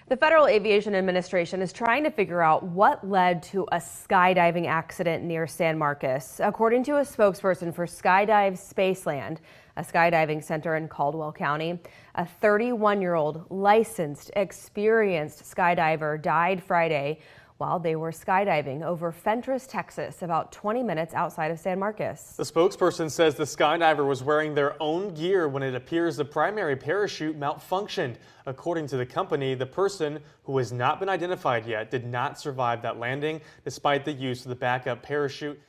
The Federal Aviation Administration is trying to figure out what led to a skydiving accident near San Marcos. According to a spokesperson for Skydive Spaceland, a skydiving center in Caldwell County, a 31-year-old licensed, experienced skydiver died Friday while they were skydiving over Fentress, Texas, about 20 minutes outside of San Marcos. The spokesperson says the skydiver was wearing their own gear when it appears the primary parachute malfunctioned. According to the company, the person, who has not been identified yet, did not survive that landing despite the use of the backup parachute.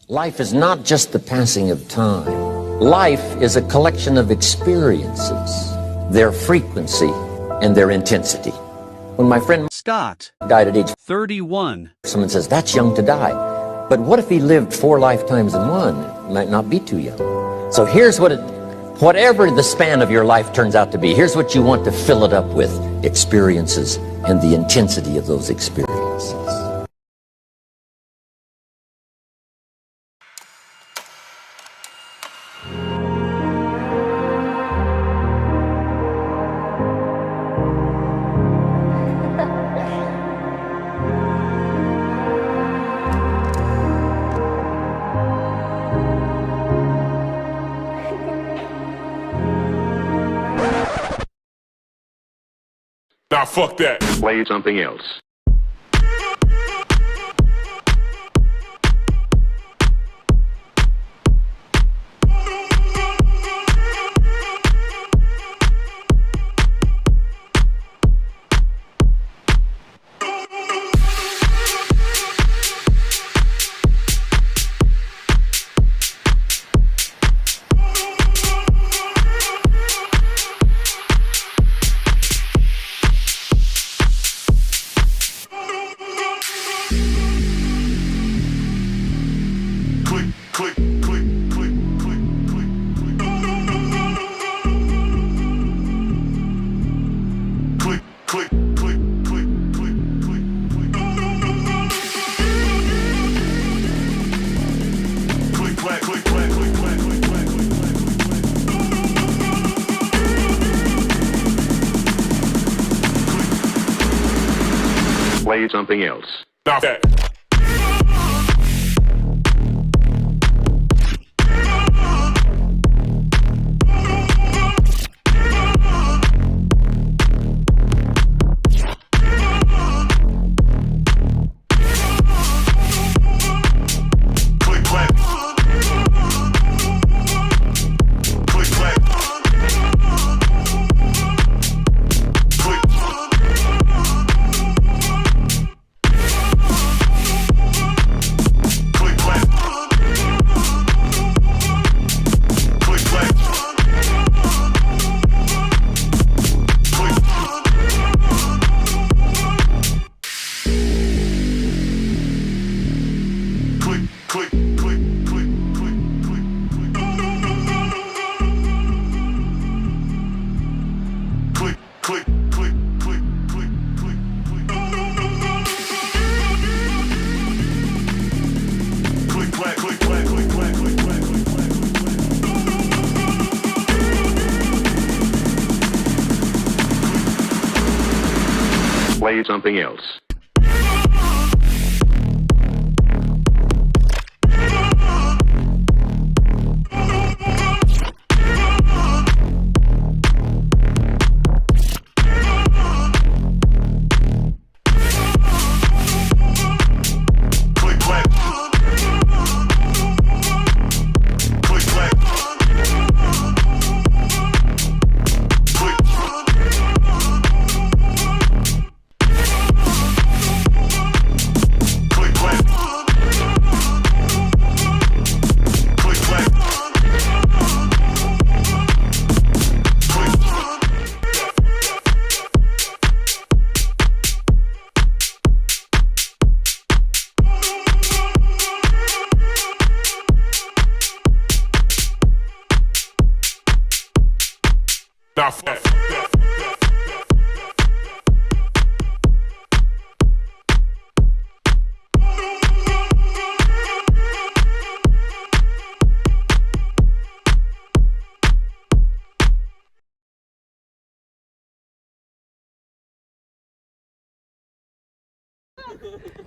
Life is not just the passing of time. Life is a collection of experiences, their frequency and their intensity. When my friend Scott died at age 31, someone says, that's young to die. But what if he lived 4 lifetimes in one? It might not be too young. So here's whatever the span of your life turns out to be, here's what you want to fill it up with: experiences and the intensity of those experiences. Nah, fuck that. Play something else. Play something else. Nah, fuck that. Play something else. Nah, fuck that.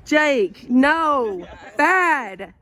Jake, no. Bad.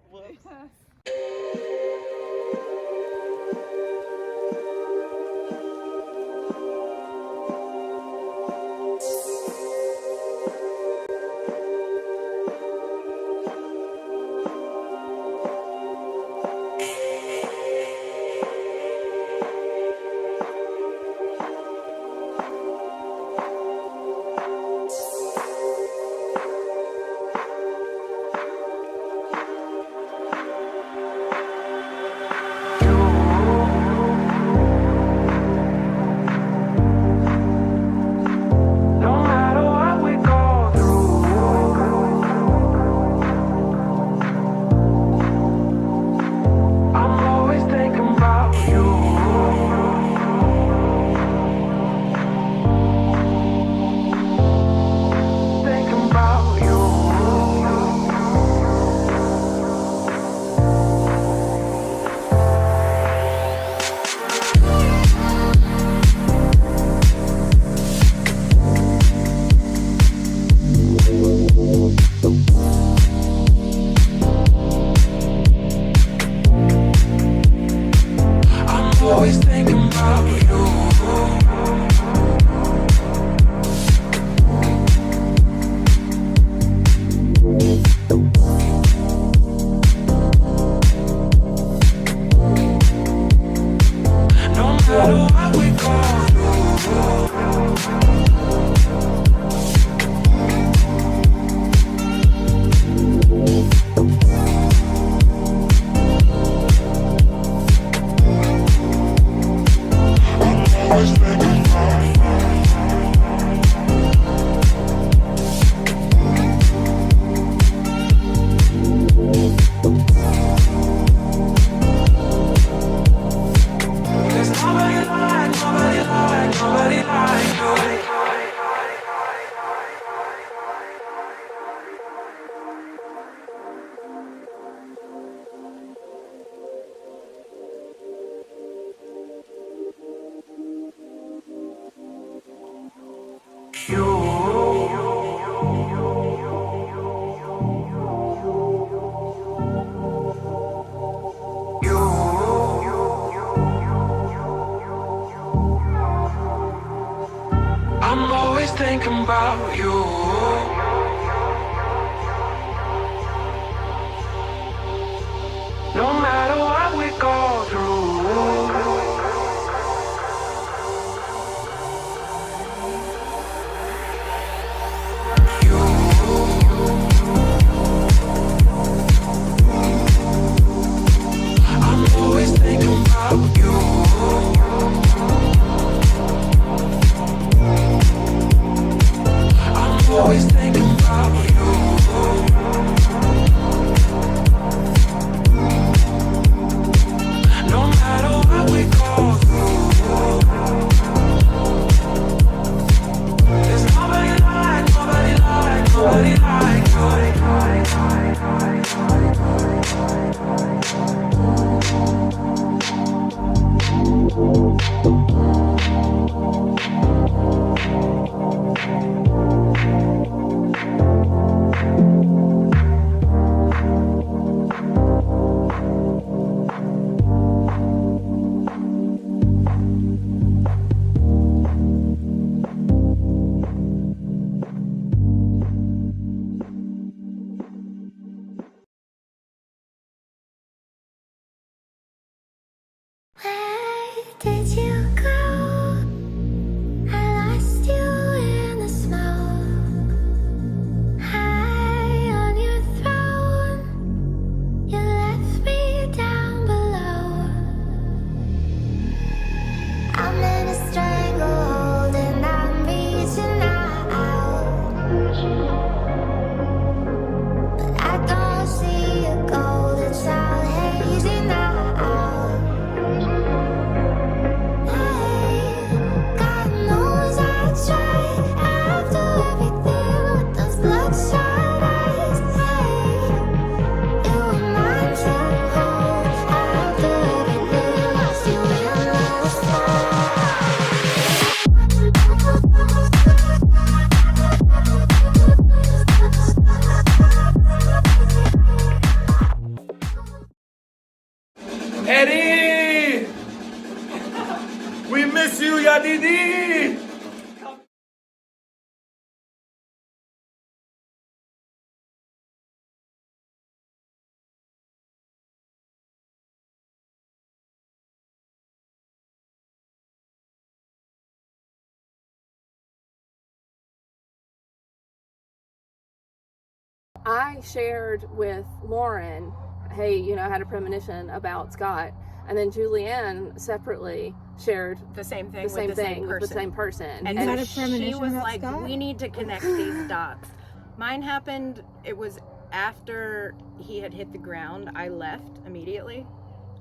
I shared with Lauren, hey, you know, I had a premonition about Scott. And then Julianne separately shared the same thing with the same person. And had a she premonition was about like, Scott? we need to connect these dots. Mine happened, it was after he had hit the ground. I left immediately.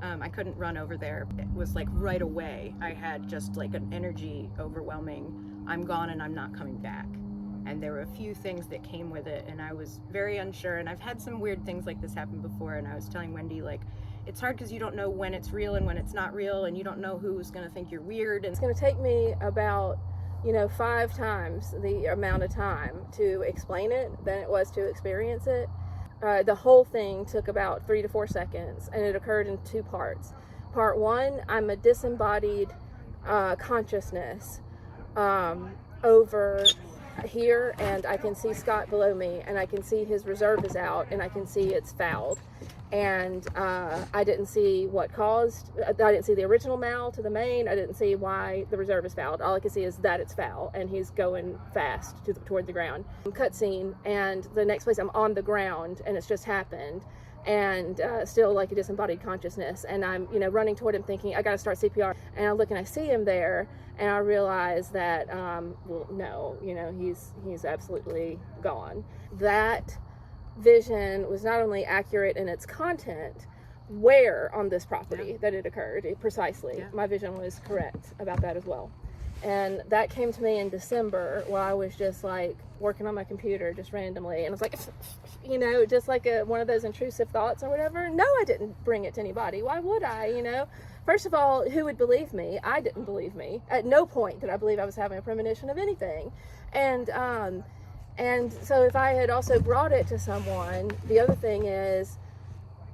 I couldn't run over there. It was like right away. I had just like an energy overwhelming, I'm gone and I'm not coming back. And there were a few things that came with it, and I was very unsure. And I've had some weird things like this happen before, and I was telling Wendy, like, it's hard because you don't know when it's real and when it's not real, and you don't know who's going to think you're weird. And it's going to take me about, 5 times the amount of time to explain it than it was to experience it. The whole thing took about 3 to 4 seconds, and it occurred in 2 parts. Part 1, I'm a disembodied consciousness over here, and I can see Scott below me, and I can see his reserve is out, and I can see it's fouled. And I didn't see I didn't see the original mal to the main. I didn't see why the reserve is fouled. All I can see is that it's foul, and he's going fast toward the ground. Cutscene, and the next place I'm on the ground, and it's just happened, and still like a disembodied consciousness. And I'm, running toward him thinking, I got to start CPR. And I look and I see him there, and I realize that, no, he's absolutely gone. That vision was not only accurate in its content, where on this property that it occurred, precisely. My vision was correct about that as well. And that came to me in December, while I was just like working on my computer just randomly, and I was like, just like one of those intrusive thoughts or whatever. No, I didn't bring it to anybody. Why would I? First of all, who would believe me? I didn't believe me. At no point did I believe I was having a premonition of anything. And so if I had also brought it to someone, the other thing is,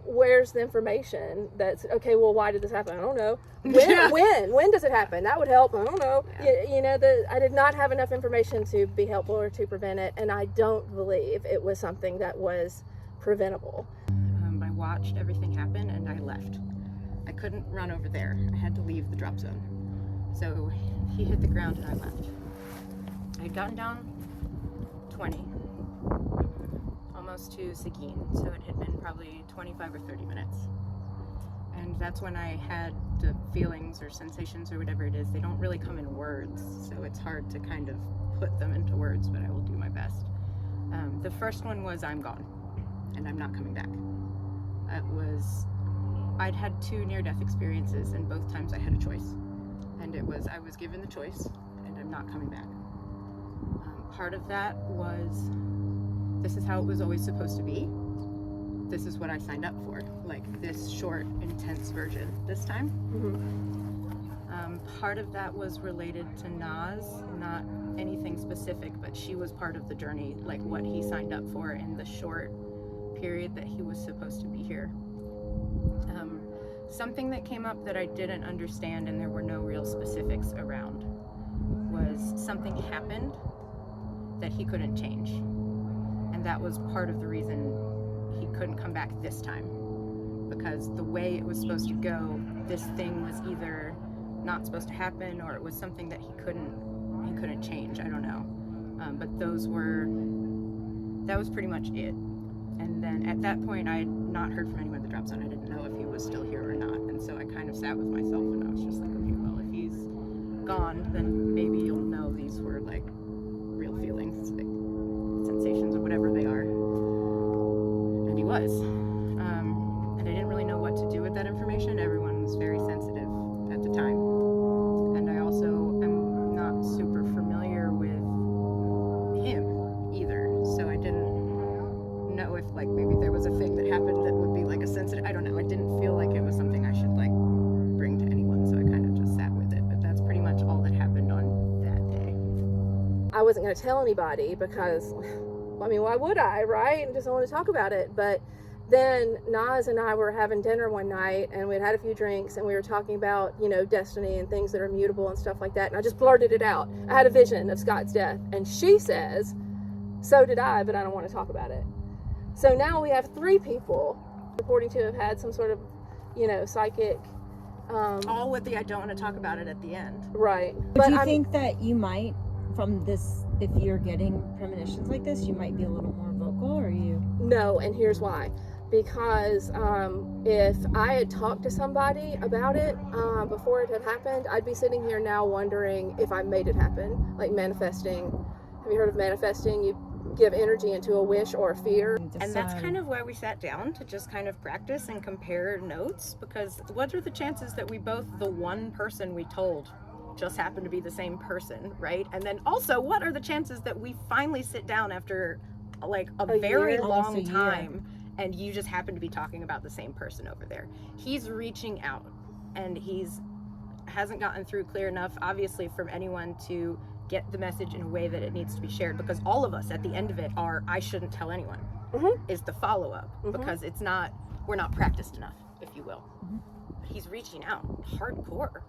where's the information that's, okay, well, why did this happen? I don't know. When does it happen? That would help. I don't know. Yeah. I did not have enough information to be helpful or to prevent it, and I don't believe it was something that was preventable. I watched everything happen, and I left. I couldn't run over there. I had to leave the drop zone. So he hit the ground, and I left. I had gotten down 20, almost to Seguin, so it had been probably 25 or 30 minutes. And that's when I had the feelings or sensations or whatever it is. They don't really come in words, so it's hard to kind of put them into words, but I will do my best. The first one was, I'm gone, and I'm not coming back. I'd had 2 near-death experiences, and both times I had a choice. And it was, I was given the choice, and I'm not coming back. Part of that was, this is how it was always supposed to be. This is what I signed up for, like this short, intense version this time. Part of that was related to Naz, not anything specific, but she was part of the journey, like what he signed up for in the short period that he was supposed to be here. Something that came up that I didn't understand and there were no real specifics around was something happened that he couldn't change. And that was part of the reason he couldn't come back this time. Because the way it was supposed to go, this thing was either not supposed to happen or it was something that he couldn't change. I don't know. But that was pretty much it. And then at that point, I had not heard from anyone at the drop zone. I didn't know if he was still here or not. And so I kind of sat with myself and I was just like, okay, well, if he's gone, then maybe you'll know these were like real feelings, like sensations or whatever they are. And he was. And I didn't really know what to do with that information. Everyone was very sensitive at the time. And I also am not super familiar with him either. So I didn't know if like maybe there was a thing that happened that would be like a sensitive, I don't know. It didn't feel like it was something I should like bring to anyone. So I kind of just sat with it. But that's pretty much all that happened on that day. I wasn't going to tell anybody because, I mean, why would I, right? And just don't want to talk about it. But then Naz and I were having dinner one night and we had a few drinks and we were talking about, destiny and things that are mutable and stuff like that. And I just blurted it out. I had a vision of Scott's death. And she says, so did I, but I don't want to talk about it. So now we have 3 people reporting to have had some sort of, psychic. All with the I don't want to talk about it at the end. Right. But do you think that you might, from this if you're getting premonitions like this, you might be a little more vocal, or you? No, and here's why. Because if I had talked to somebody about it before it had happened, I'd be sitting here now wondering if I made it happen. Like manifesting. Have you heard of manifesting? You give energy into a wish or a fear. And that's kind of why we sat down to just kind of practice and compare notes, because what are the chances that we both, the one person we told, just happened to be the same person, right? And then also, what are the chances that we finally sit down after like a very long time and you just happen to be talking about the same person over there? He's reaching out, and hasn't gotten through clear enough, obviously, from anyone to get the message in a way that it needs to be shared, because all of us at the end of it are, I shouldn't tell anyone, is the follow-up, because we're not practiced enough, if you will. But he's reaching out hardcore.